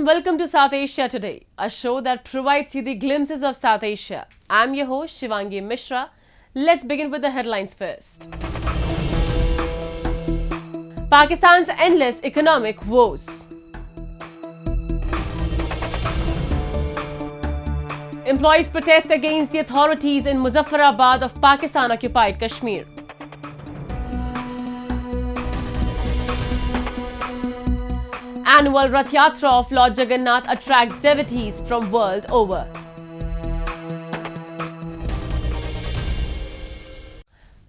welcome to South Asia Today, a show that provides you the glimpses of South Asia. I'm your host Shivangi Mishra. Let's begin with the headlines first. Pakistan's endless economic woes. Employees protest against the authorities in Muzaffarabad of Pakistan-occupied Kashmir. Annual Rath Yatra of Lord Jagannath attracts devotees from world over.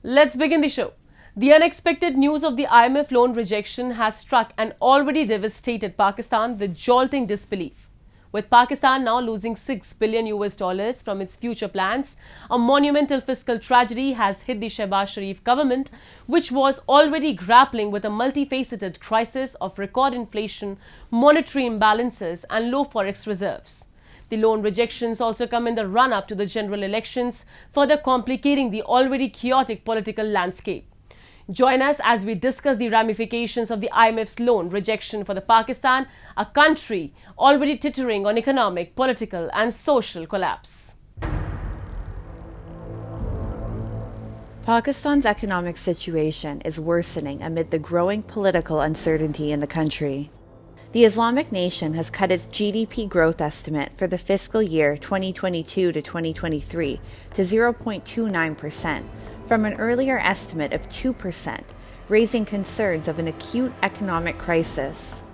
Let's begin the show. The unexpected news of the IMF loan rejection has struck and already devastated Pakistan with jolting disbelief. With Pakistan now losing $6 billion from its future plans, a monumental fiscal tragedy has hit the Shehbaz Sharif government, which was already grappling with a multifaceted crisis of record inflation, monetary imbalances, and low forex reserves. The loan rejections also come in the run-up to the general elections, further complicating the already chaotic political landscape. Join us as we discuss the ramifications of the IMF's loan rejection for the Pakistan, a country already teetering on economic, political and social collapse. Pakistan's economic situation is worsening amid the growing political uncertainty in the country. The Islamic nation has cut its GDP growth estimate for the fiscal year 2022 to 2023 to 0.29%. from an earlier estimate of 2%, raising concerns of an acute economic crisis.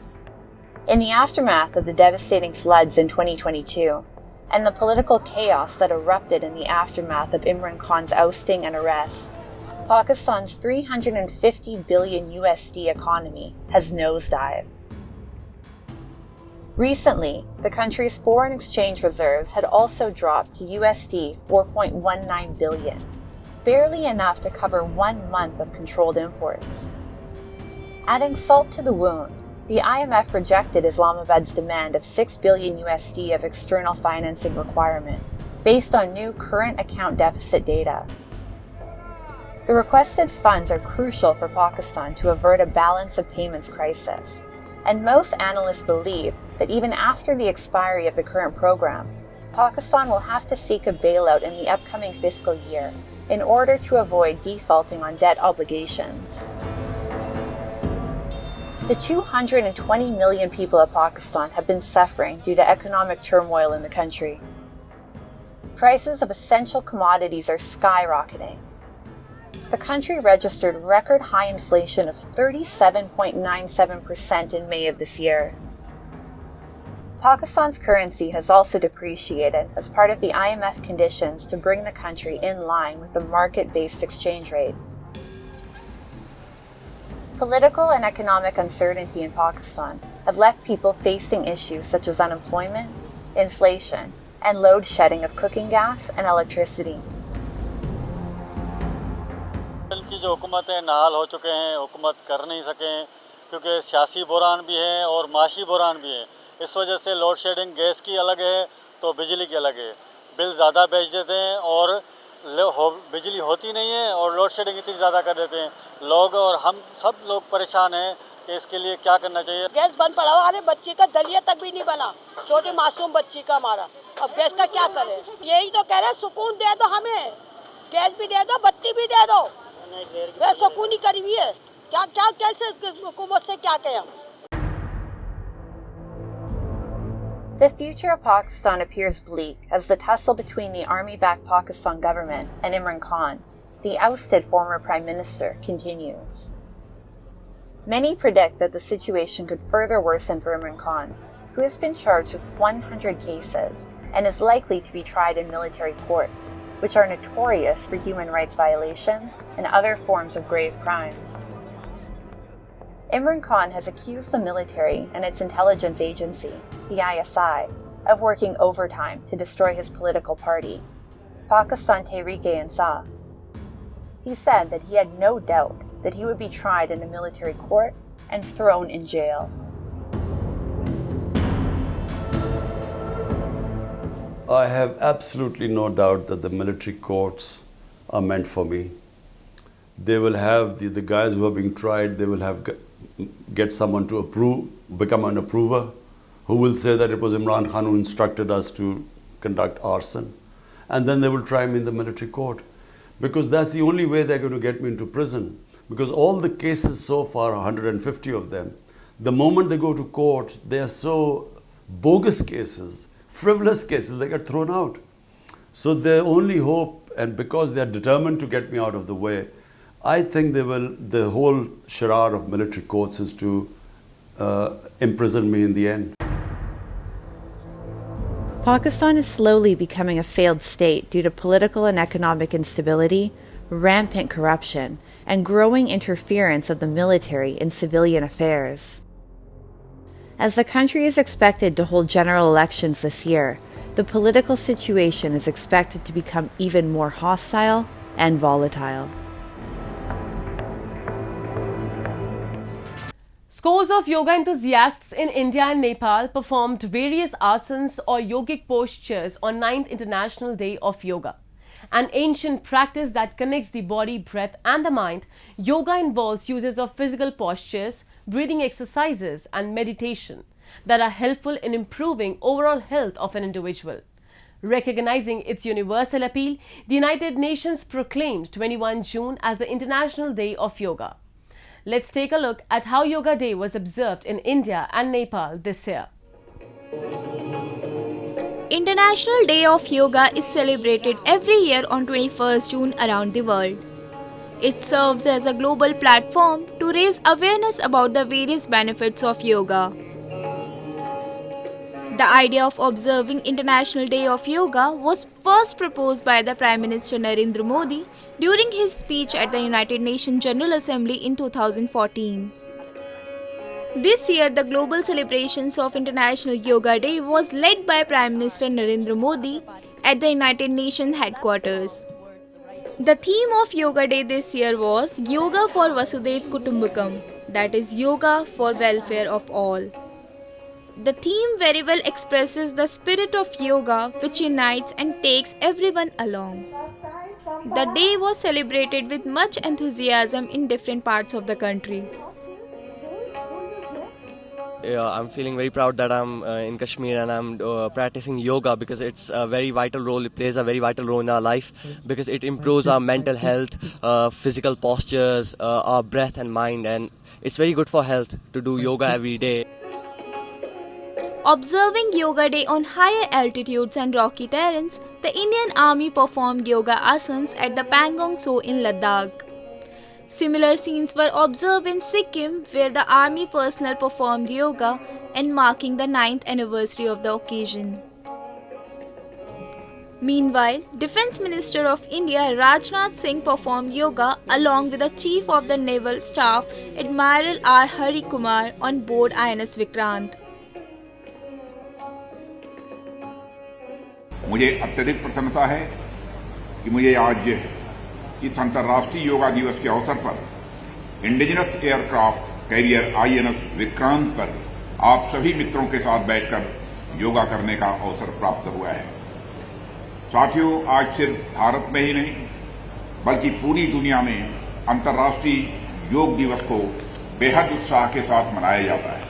In the aftermath of the devastating floods in 2022, and the political chaos that erupted in the aftermath of Imran Khan's ousting and arrest, Pakistan's $350 billion economy has nosedived. Recently, the country's foreign exchange reserves had also dropped to $4.19 billion. Barely enough to cover 1 month of controlled imports. Adding salt to the wound, the IMF rejected Islamabad's demand of $6 billion of external financing requirement based on new current account deficit data. The requested funds are crucial for Pakistan to avert a balance of payments crisis, and most analysts believe that even after the expiry of the current program, Pakistan will have to seek a bailout in the upcoming fiscal year in order to avoid defaulting on debt obligations. The 220 million people of Pakistan have been suffering due to economic turmoil in the country. Prices of essential commodities are skyrocketing. The country registered record high inflation of 37.97% in May of this year. Pakistan's currency has also depreciated as part of the IMF conditions to bring the country in line with the market-based exchange rate. Political and economic uncertainty in Pakistan have left people facing issues such as unemployment, inflation, and load shedding of cooking gas and electricity. की जो हुकूमतें नाहाल हो चुके हैं, हुकूमत कर नहीं सके क्योंकि सियासी बुरान भी है और माशी बुरान भी है। इस वजह से लोड शेडिंग गैस की अलग है तो बिजली की अलग है। बिल ज़्यादा बेच देते हैं और बिजली होती नहीं है और लोड शेडिंग इतनी ज़्यादा कर देते हैं। लोग और हम सब लोग परेशान हैं कि इसके लिए क्या करना चाहिए। गैस बंद पड़ा हुआ है, बच्ची का दलिया तक भी नहीं बना, छोटे मासूम बच्ची का हमारा। अब गैस का क्या करें? यही तो कह रहे हैं, सुकून दे दो हमें, गैस भी दे दो, बत्ती भी दे दो। वे सुकून ही करी हुई है, क्या क्या कैसे हुकूमत से क्या कहें हम? The future of Pakistan appears bleak as the tussle between the army-backed Pakistan government and Imran Khan, the ousted former prime minister, continues. Many predict that the situation could further worsen for Imran Khan, who has been charged with 100 cases and is likely to be tried in military courts, which are notorious for human rights violations and other forms of grave crimes. Imran Khan has accused the military and its intelligence agency, the ISI, of working overtime to destroy his political party, Pakistan Tehreek-e-Insaf. He said that he had no doubt that he would be tried in a military court and thrown in jail. I have absolutely no doubt that the military courts are meant for me. They will have the guys who are being tried, they will have get someone to approve, become an approver who will say that it was Imran Khan who instructed us to conduct arson. And then they will try me in the military court. Because that's the only way they're going to get me into prison. Because all the cases so far, 150 of them, the moment they go to court, they are so bogus cases, frivolous cases, they get thrown out. So their only hope, and because they are determined to get me out of the way, I think the whole charade of military courts is to imprison me in the end. Pakistan is slowly becoming a failed state due to political and economic instability, rampant corruption, and growing interference of the military in civilian affairs. As the country is expected to hold general elections this year, the political situation is expected to become even more hostile and volatile. Scores of yoga enthusiasts in India and Nepal performed various asanas or yogic postures on 9th International Day of Yoga. An ancient practice that connects the body, breath and the mind, yoga involves uses of physical postures, breathing exercises and meditation that are helpful in improving overall health of an individual. Recognizing its universal appeal, the United Nations proclaimed 21 June as the International Day of Yoga. Let's take a look at how Yoga Day was observed in India and Nepal this year. International Day of Yoga is celebrated every year on 21st June around the world. It serves as a global platform to raise awareness about the various benefits of yoga. The idea of observing International Day of Yoga was first proposed by the Prime Minister Narendra Modi during his speech at the United Nations General Assembly in 2014. This year, the global celebrations of International Yoga Day was led by Prime Minister Narendra Modi at the United Nations headquarters. The theme of Yoga Day this year was Yoga for Vasudev Kutumbakam, that is, yoga for welfare of all. The theme very well expresses the spirit of yoga which unites and takes everyone along. The day was celebrated with much enthusiasm in different parts of the country. Yeah, I'm feeling very proud that I'm in Kashmir and I'm practicing yoga because it's a very vital role. It plays a very vital role in our life because it improves our mental health, physical postures, our breath and mind, and it's very good for health to do yoga every day. Observing Yoga Day on higher altitudes and rocky terrains, the Indian Army performed yoga asanas at the Pangong Tso in Ladakh. Similar scenes were observed in Sikkim, where the army personnel performed yoga and marking the 9th anniversary of the occasion. Meanwhile, Defence Minister of India Rajnath Singh performed yoga along with the Chief of the Naval Staff Admiral R. Hari Kumar on board INS Vikrant. मुझे अत्यधिक प्रसन्नता है कि मुझे आज इस अंतर्राष्ट्रीय योगा दिवस के अवसर पर indigenous aircraft carrier INS Vikrant पर आप सभी मित्रों के साथ बैठकर योगा करने का अवसर प्राप्त हुआ है। साथियों, आज सिर्फ भारत में ही नहीं बल्कि पूरी दुनिया में अंतर्राष्ट्रीय योग दिवस को बेहद उत्साह के साथ मनाया जाता है।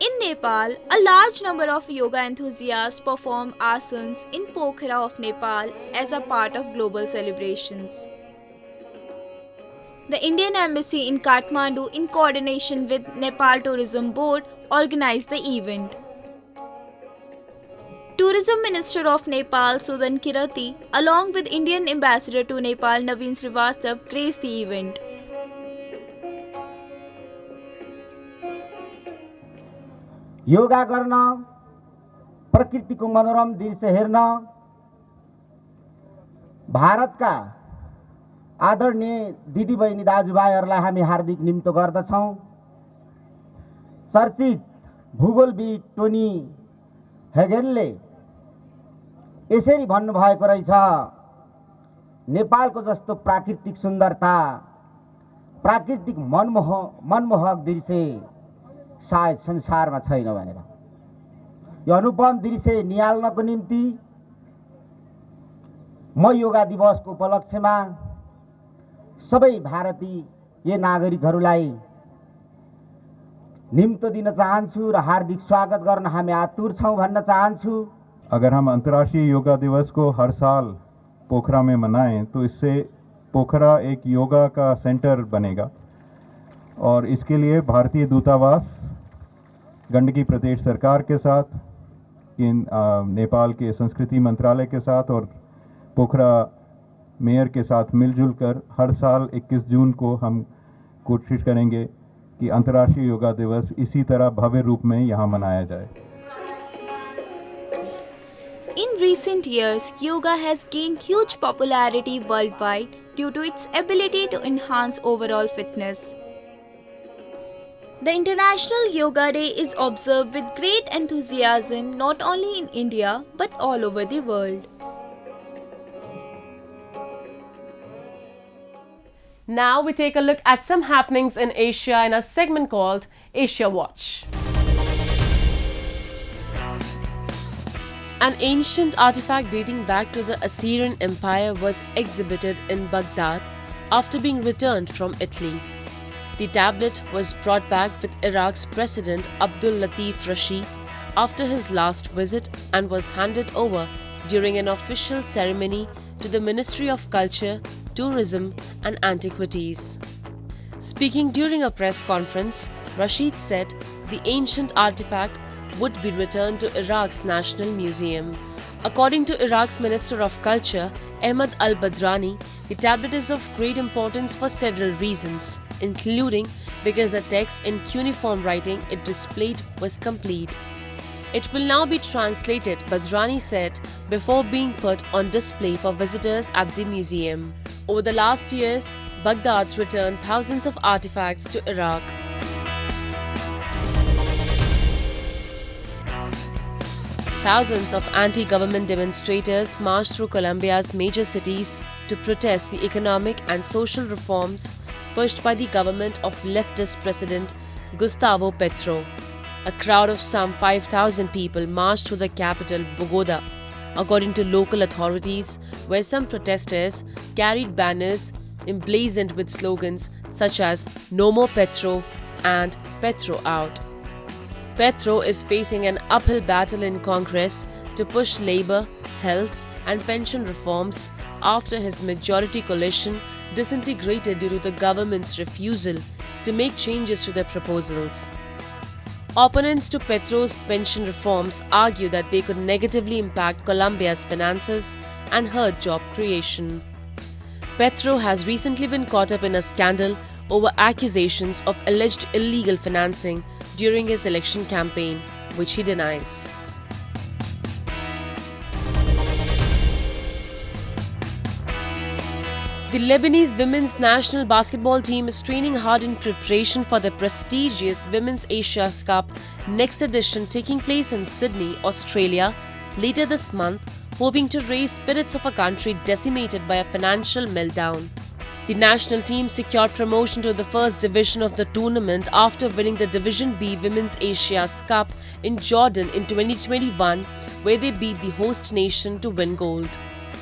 In Nepal, a large number of yoga enthusiasts perform asanas in Pokhara of Nepal as a part of global celebrations. The Indian Embassy in Kathmandu, in coordination with Nepal Tourism Board, organized the event. Tourism Minister of Nepal Sudan Kirati, along with Indian Ambassador to Nepal Naveen Srivastav, graced the event. Yoga गर्न, प्रकृतिको मनोरम दृश्य हेर्न, भारतका आदरणीय दिदीबहिनी दाजुभाइहरूलाई हामी हार्दिक निम्तो गर्दछौं। चर्चित भूगोलविद टोनी हेगेलले यसरी भन्नुभएको रहेछ, नेपालको जस्तो प्राकृतिक सुन्दरता, प्राकृतिक मनमोहक दृश्य सायद संसारमा छैन भनेर। यो अनुपम दृश्य निहाल्नको निम्ति म योगा दिवसको उपलक्ष्यमा सबै भारतीय नागरिकहरूलाई निम्तो दिन चाहन्छु र हार्दिक स्वागत गर्न हामी आतुर छौं भन्न चाहन्छु। अगर हम अंतर्राष्ट्रीय योगा दिवस को हर साल पोखरा में मनाएं तो इससे पोखरा एक योगा का सेंटर बनेगा और इसके लिए भारतीय दूतावास गंडकी प्रदेश सरकार के साथ, नेपाल के संस्कृति मंत्रालय के साथ और पोखरा मेयर के साथ मिलजुल कर हर साल 21 जून को हम कोशिश करेंगे कि अंतर्राष्ट्रीय योगा दिवस इसी तरह भव्य रूप में यहाँ मनाया जाए। In recent years, yoga has gained huge popularity worldwide due to its ability to enhance overall fitness. The International Yoga Day is observed with great enthusiasm not only in India but all over the world. Now we take a look at some happenings in Asia in a segment called Asia Watch. An ancient artifact dating back to the Assyrian Empire was exhibited in Baghdad after being returned from Italy. The tablet was brought back with Iraq's President Abdul Latif Rashid after his last visit and was handed over during an official ceremony to the Ministry of Culture, Tourism and Antiquities. Speaking during a press conference, Rashid said the ancient artifact would be returned to Iraq's National Museum. According to Iraq's Minister of Culture, Ahmad al-Badrani, the tablet is of great importance for several reasons, including because the text in cuneiform writing it displayed was complete. It will now be translated, Badrani said, before being put on display for visitors at the museum. Over the last years, Baghdad's returned thousands of artifacts to Iraq. Thousands of anti-government demonstrators marched through Colombia's major cities to protest the economic and social reforms pushed by the government of leftist President Gustavo Petro. A crowd of some 5,000 people marched through the capital, Bogota, according to local authorities, where some protesters carried banners emblazoned with slogans such as "No More Petro" and "Petro Out." Petro is facing an uphill battle in Congress to push labor, health and pension reforms after his majority coalition disintegrated due to the government's refusal to make changes to their proposals. Opponents to Petro's pension reforms argue that they could negatively impact Colombia's finances and hurt job creation. Petro has recently been caught up in a scandal over accusations of alleged illegal financing during his election campaign, which he denies. The Lebanese women's national basketball team is training hard in preparation for the prestigious Women's Asia Cup next edition taking place in Sydney, Australia later this month, hoping to raise spirits of a country decimated by a financial meltdown. The national team secured promotion to the first division of the tournament after winning the Division B Women's Asia Cup in Jordan in 2021, where they beat the host nation to win gold.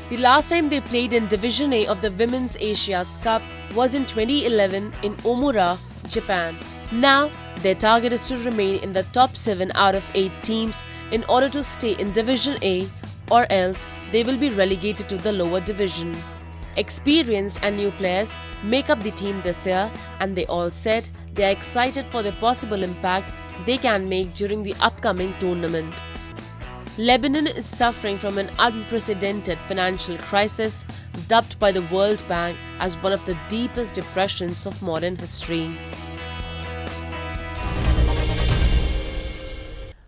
The last time they played in Division A of the Women's Asia Cup was in 2011 in Omura, Japan. Now, their target is to remain in the top 7 out of 8 teams in order to stay in Division A, or else they will be relegated to the lower division. Experienced and new players make up the team this year, and they all said they are excited for the possible impact they can make during the upcoming tournament. Lebanon is suffering from an unprecedented financial crisis dubbed by the World Bank as one of the deepest depressions of modern history.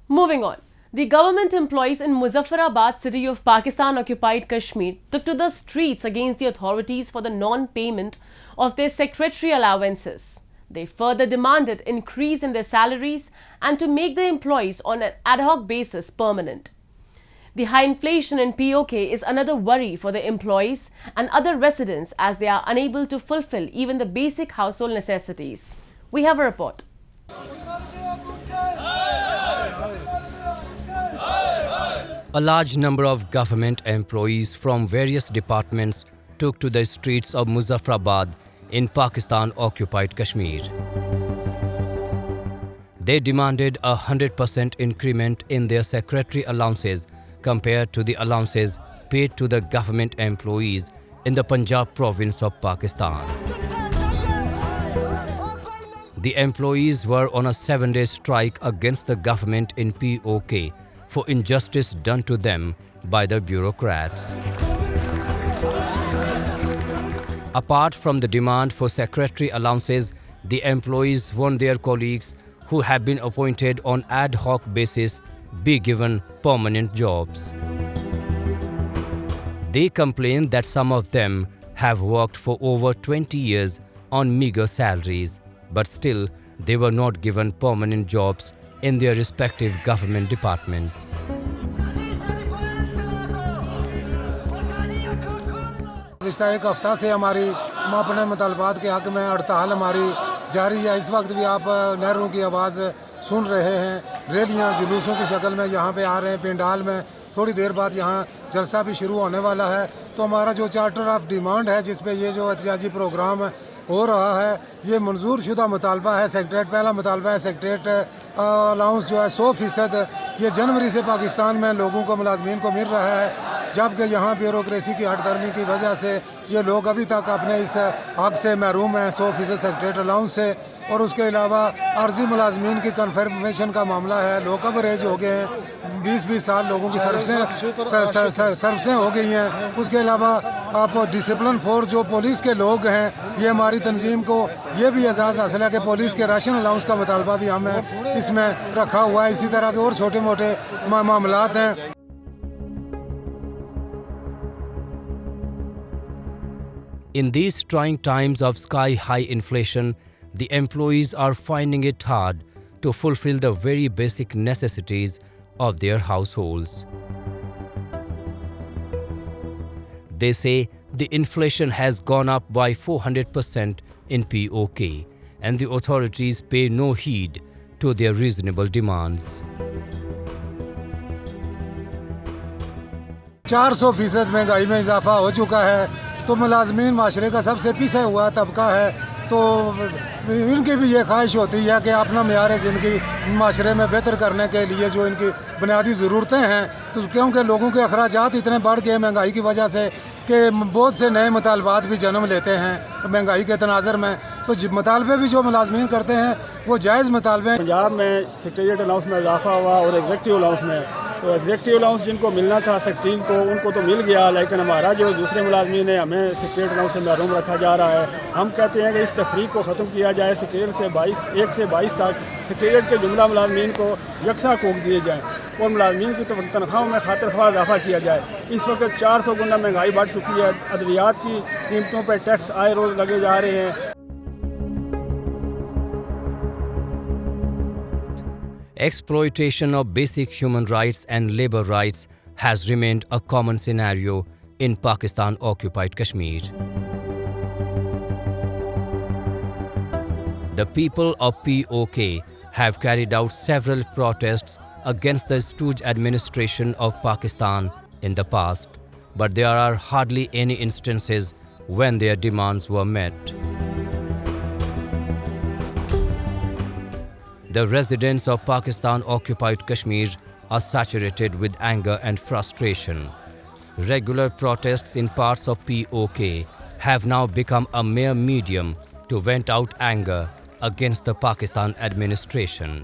Moving on. The government employees in Muzaffarabad city of Pakistan-occupied Kashmir took to the streets against the authorities for the non-payment of their secretary allowances. They further demanded increase in their salaries and to make the employees on an ad hoc basis permanent. The high inflation in POK is another worry for the employees and other residents as they are unable to fulfill even the basic household necessities. We have a report. A large number of government employees from various departments took to the streets of Muzaffarabad in Pakistan-occupied Kashmir. They demanded a 100% increment in their secretary allowances compared to the allowances paid to the government employees in the Punjab province of Pakistan. The employees were on a 7-day strike against the government in POK for injustice done to them by the bureaucrats. Apart from the demand for secretary allowances, the employees want their colleagues who have been appointed on ad hoc basis be given permanent jobs. They complain that some of them have worked for over 20 years on meager salaries, but still they were not given permanent jobs in their respective government departments. पिछला एक हफ्ता से हमारी अपने मुतालबात के हक में हड़ताल हमारी जारी है। इस वक्त भी आप नहरों की आवाज़ सुन रहे हैं, रैलियां जुलूसों की शक्ल में यहाँ पे आ रहे हैं पेंडाल में। थोड़ी देर बाद यहाँ जलसा भी शुरू होने वाला है। तो हमारा जो चार्टर ऑफ डिमांड है जिस पे ये जो एहतजाजी प्रोग्राम हो रहा है, ये मंजूर शुदा मुतालबा है। सेक्रेटरीट पहला मुतालबा है सेक्रेटरीट अलाउंस जो है 100% ये जनवरी से पाकिस्तान में लोगों को मुलाजमीन को मिल रहा है, जबकि यहाँ ब्यूरोक्रेसी की हटदर्मी की वजह से ये लोग अभी तक अपने इस हक से महरूम हैं 100% सेक्रेटरीट अलाउंस से। और उसके अलावा अर्जी मुलाजमीन की कन्फर्मेशन का मामला है, लो कवरेज हो गए हैं, 20-20 साल लोगों की सर्विसें हो गई हैं। उसके अलावा आप डिसिप्लिन फोर्स जो पुलिस के लोग हैं, ये हमारी तंजीम को ये भी एजाज़ हासिल है कि पुलिस के राशन अलाउंस का मुतालबा भी हमें इसमें रखा हुआ है। इसी तरह के और छोटे मोटे मामलात हैं। In these trying times of sky-high inflation, the employees are finding it hard to fulfill the very basic necessities of their households. They say the inflation has gone up by 400% in POK, and the authorities pay no heed to their reasonable demands. 400% महंगाई में इजाफा हो चुका है। तो मुलाजमीन माशरे का सबसे पिछड़ा हुआ तबका है, तो इनकी भी ये ख्वाहिश होती है कि अपना मेयार ज़िंदगी माशरे में बेहतर करने के लिए जो इनकी बुनियादी ज़रूरतें हैं, तो क्योंकि लोगों के अखराजात इतने बढ़ गए महंगाई की वजह से कि बहुत से नए मुतालबात भी जन्म लेते हैं महंगाई के तनाज़र में। तो मुतालबे भी जो मुलाजमीन करते हैं वो जायज़ मुतालबे हैं। पंजाब में सेक्रेटरीट अलाउंस में इजाफा हुआ और एग्जेक्टिव अलाउंस में, तो एग्जेक्टिव अलाउंस जिनको मिलना था सेक्रेटरीज को उनको तो मिल गया, लेकिन हमारा जो दूसरे मुलाजमीन है हमें सेक्रेटरीट अलाउंस से महरूम रखा जा रहा है। हम कहते हैं कि इस तफरीक को ख़त्म किया जाए, सेक्रेटरीट से 1 से 22 तक सेक्रेटरीट के जुमला मुलाजमीन को यकसा हकूक़ दिए जाएँ और मुलाजमीन की तनख्वाहों में खातिर ख्वाह इजाफा किया जाए। इस वक्त 400 गुना महंगाई बढ़ चुकी है, अद्वियात की कीमतों पर टैक्स आए रोज़ लगे जा रहे हैं। Exploitation of basic human rights and labor rights has remained a common scenario in Pakistan-occupied Kashmir. The people of POK have carried out several protests against the stooge administration of Pakistan in the past, but there are hardly any instances when their demands were met. The residents of Pakistan-occupied Kashmir are saturated with anger and frustration. Regular protests in parts of POK have now become a mere medium to vent out anger against the Pakistan administration.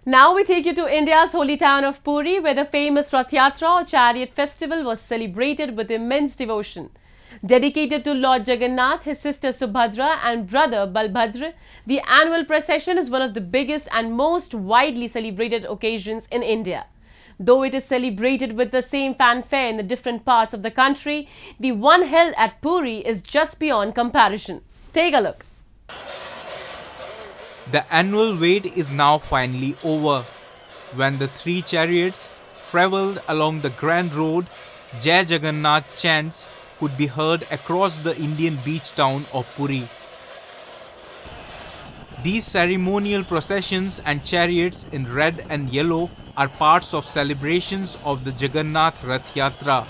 Now we take you to India's holy town of Puri, where the famous Rath Yatra or Chariot Festival was celebrated with immense devotion. Dedicated to Lord Jagannath, his sister Subhadra and brother Balbhadra, the annual procession is one of the biggest and most widely celebrated occasions in India. Though it is celebrated with the same fanfare in the different parts of the country, the one held at Puri is just beyond comparison. Take a look. The annual wait is now finally over. When the 3 chariots travelled along the grand road, Jai Jagannath chants could be heard across the Indian beach town of Puri. These ceremonial processions and chariots in red and yellow are parts of celebrations of the Jagannath Rath Yatra,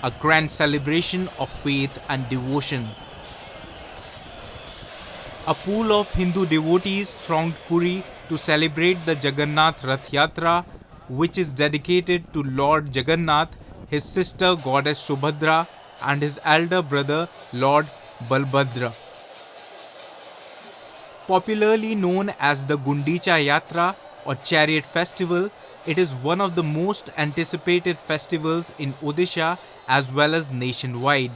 a grand celebration of faith and devotion. A pool of Hindu devotees thronged Puri to celebrate the Jagannath Rath Yatra, which is dedicated to Lord Jagannath, his sister goddess Subhadra, and his elder brother Lord Balbhadra. Popularly known as the Gundicha Yatra or Chariot Festival, it is one of the most anticipated festivals in Odisha as well as nationwide.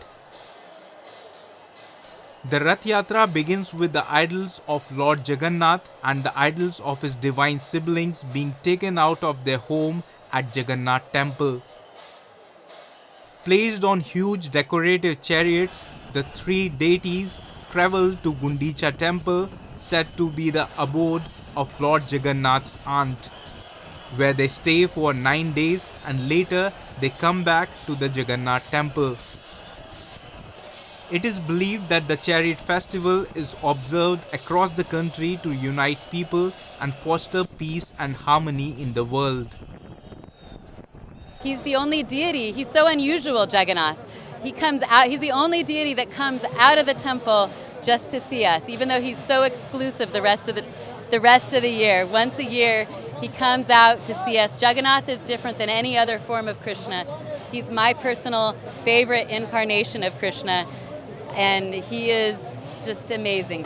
The Rath Yatra begins with the idols of Lord Jagannath and the idols of his divine siblings being taken out of their home at Jagannath Temple. Placed on huge decorative chariots, the three deities travel to Gundicha Temple, said to be the abode of Lord Jagannath's aunt, where they stay for 9 days and later they come back to the Jagannath Temple. It is believed that the Chariot Festival is observed across the country to unite people and foster peace and harmony in the world. He's the only deity. He's so unusual, Jagannath. He comes out, he's the only deity that comes out of the temple just to see us, even though he's so exclusive the rest of the year. Once a year, he comes out to see us. Jagannath is different than any other form of Krishna. He's my personal favorite incarnation of Krishna, and he is just amazing.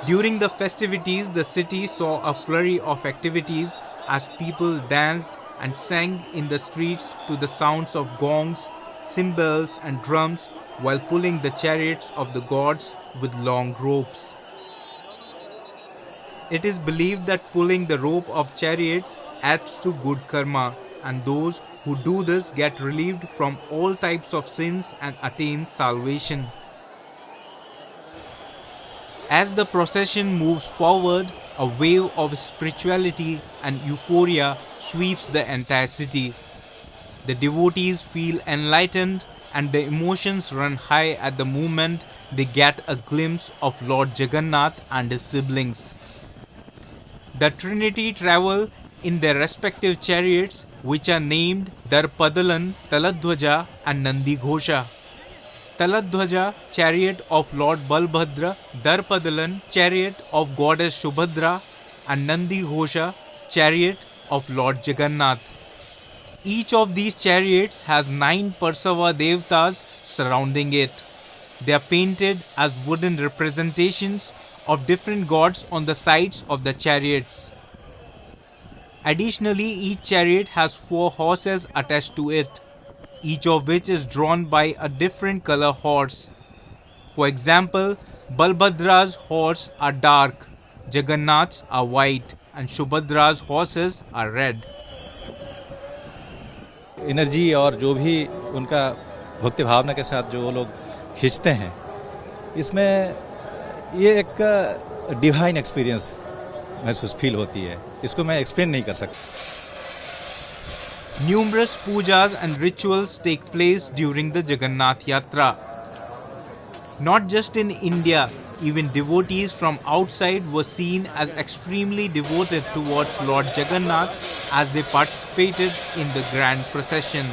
During the festivities, the city saw a flurry of activities as people danced and sang in the streets to the sounds of gongs, cymbals and drums while pulling the chariots of the gods with long ropes. It is believed that pulling the rope of chariots adds to good karma, and those who do this get relieved from all types of sins and attain salvation. As the procession moves forward, a wave of spirituality and euphoria sweeps the entire city. The devotees feel enlightened and their emotions run high at the moment they get a glimpse of Lord Jagannath and his siblings. The Trinity travel in their respective chariots, which are named Darpadalan, Taladhwaja and Nandi Ghosha. Taladhwaja, chariot of Lord Balbhadra, Darpadalan, chariot of goddess Subhadra, and Nandi Ghosha, chariot of Lord Jagannath. Each of these chariots has 9 Parsava Devtas surrounding it. They are painted as wooden representations of different gods on the sides of the chariots. Additionally, each chariot has 4 horses attached to it, each of which is drawn by a different color horse. For example, Balbhadra's horse are dark, Jagannath's are white, and Subhadra's horses are red. Energy और जो भी उनका भक्ति भावना के साथ जो वो लोग खींचते हैं, इसमें ये एक डिवाइन एक्सपीरियंस महसूस फील होती है. इसको मैं एक्सप्लेन नहीं कर सकता. Numerous pujas and rituals take place during the Jagannath Yatra. Not just in India, even devotees from outside were seen as extremely devoted towards Lord Jagannath as they participated in the grand procession.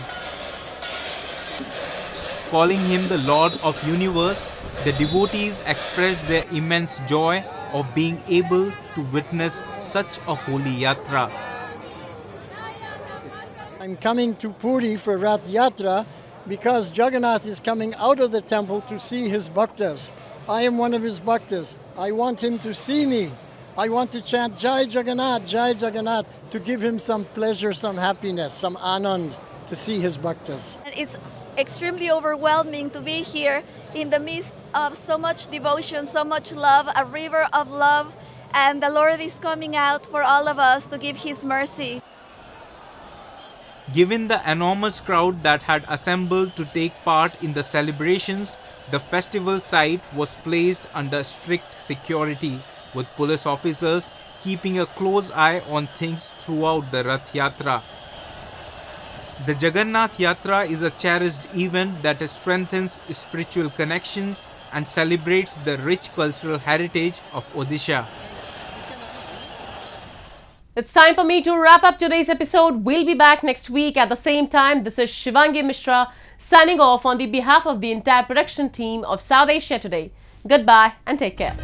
Calling him the Lord of Universe, the devotees expressed their immense joy of being able to witness such a holy yatra. I'm coming to Puri for Rath Yatra because Jagannath is coming out of the temple to see his bhaktas. I am one of his bhaktas. I want him to see me. I want to chant Jai Jagannath, to give him some pleasure, some happiness, some anand to see his bhaktas. It's extremely overwhelming to be here in the midst of so much devotion, so much love, a river of love, and the Lord is coming out for all of us to give his mercy. Given the enormous crowd that had assembled to take part in the celebrations, the festival site was placed under strict security, with police officers keeping a close eye on things throughout the Rath Yatra. The Jagannath Yatra is a cherished event that strengthens spiritual connections and celebrates the rich cultural heritage of Odisha. It's time for me to wrap up today's episode. We'll be back next week at the same time. This is Shivangi Mishra signing off on the behalf of the entire production team of South Asia Today. Goodbye and take care.